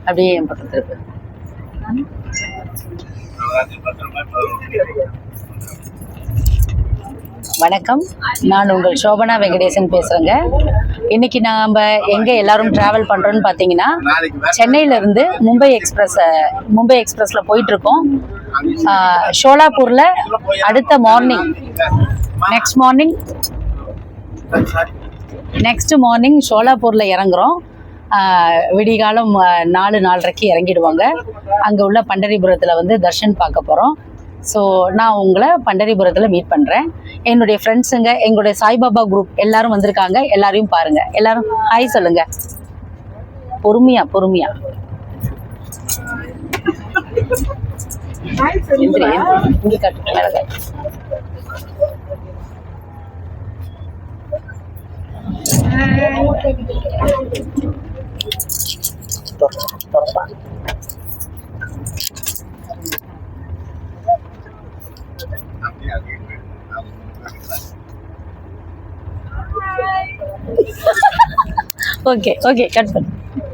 அப்படியே என் பக்கத்துல இருக்கு. வணக்கம், நான் உங்கள் சோபனா வெங்கடேசன் பேசுகிறேங்க. இன்றைக்கி நாம் எங்கே எல்லாரும் ட்ராவல் பண்ணுறோன்னு பார்த்தீங்கன்னா, சென்னையிலேருந்து மும்பை எக்ஸ்பிரஸில் போயிட்டுருக்கோம். ஷோலாப்பூரில் அடுத்த மார்னிங் நெக்ஸ்ட் மார்னிங் ஷோலாப்பூரில் இறங்குறோம். விடிகாலம் 4-4:30 இறங்கிடுவாங்க. அங்கே உள்ள பண்டரிபுரத்தில் வந்து தர்ஷன் பார்க்க போகிறோம். ஸோ நான் உங்களை பண்டரிபுரத்தில் மீட் பண்ணுறேன். என்னுடைய ஃப்ரெண்ட்ஸுங்க, எங்களுடைய சாய்பாபா குரூப் எல்லாரும் வந்திருக்காங்க. எல்லாரையும் பாருங்கள். எல்லாரும் ஹாய் சொல்லுங்க. பொறுமையா இங்கே காட்டு மேலே தொடப்பா. ஓகே கட் பண்ணு.